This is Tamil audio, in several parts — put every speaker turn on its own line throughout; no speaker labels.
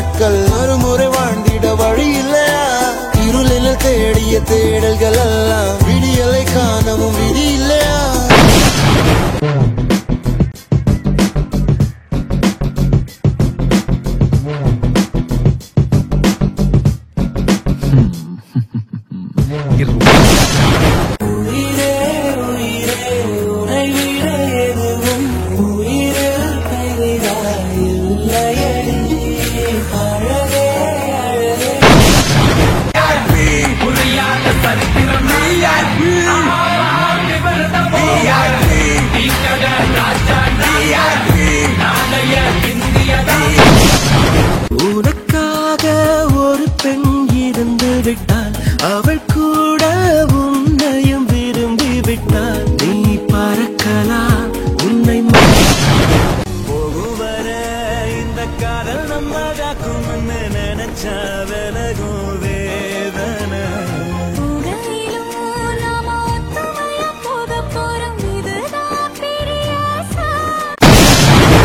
நாட்கள் மறுமுறை வாழ்ந்திட வழி இல்லையா? இருளில் தேடிய தேடல்கள் எல்லாம் விடியலை காணவும் விதி இல்லையா? உனக்காக ஒரு பெண் இருந்து விட்டாள், அவள் கூட உன்னையும் விரும்பி விட்டாள். நீ பறக்கலாம் உன்னை போகுவர இந்த காதல் நம்ம காக்கும் நினைச்சா விலகும் வேதனை.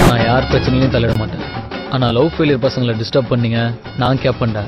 நான் யார் பிரச்சனையும் தலையிட மாட்டேன். ஆனா லவ் ஃபெயிலியர் பசங்களை டிஸ்டர்ப் பண்ணீங்க, நான் கேப்பேன்டா.